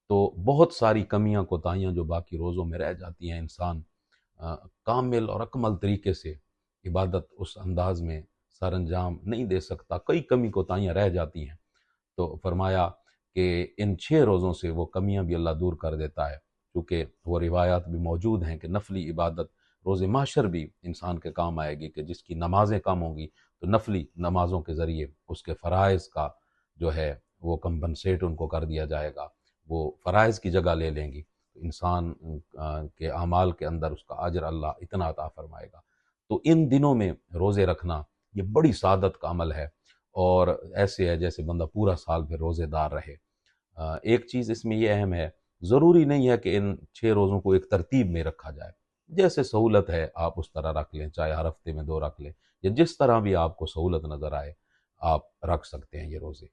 تو بہت ساری کمیاں کوتاہیاں جو باقی روزوں میں رہ جاتی ہیں، انسان کامل اور اکمل طریقے سے عبادت اس انداز میں سر انجام نہیں دے سکتا، کئی کمی کوتاہیاں رہ جاتی ہیں۔ تو فرمایا کہ ان 6 روزوں سے وہ کمیاں بھی اللہ دور کر دیتا ہے، کیونکہ وہ روایات بھی موجود ہیں کہ نفلی عبادت روز محشر بھی انسان کے کام آئے گی، کہ جس کی نمازیں کم ہوں گی تو نفلی نمازوں کے ذریعے اس کے فرائض کا جو ہے وہ کمپنسیٹ ان کو کر دیا جائے گا، وہ فرائض کی جگہ لے لیں گی، انسان کے اعمال کے اندر اس کا اجر اللہ اتنا عطا فرمائے گا۔ تو ان دنوں میں روزے رکھنا یہ بڑی سعادت کا عمل ہے، اور ایسے ہے جیسے بندہ پورا سال پھر روزے دار رہے۔ ایک چیز اس میں یہ اہم ہے، ضروری نہیں ہے کہ ان 6 روزوں کو ایک ترتیب میں رکھا جائے، جیسے سہولت ہے آپ اس طرح رکھ لیں، چاہے ہر ہفتے میں 2 رکھ لیں، یا جس طرح بھی آپ کو سہولت نظر آئے آپ رکھ سکتے ہیں یہ روزے۔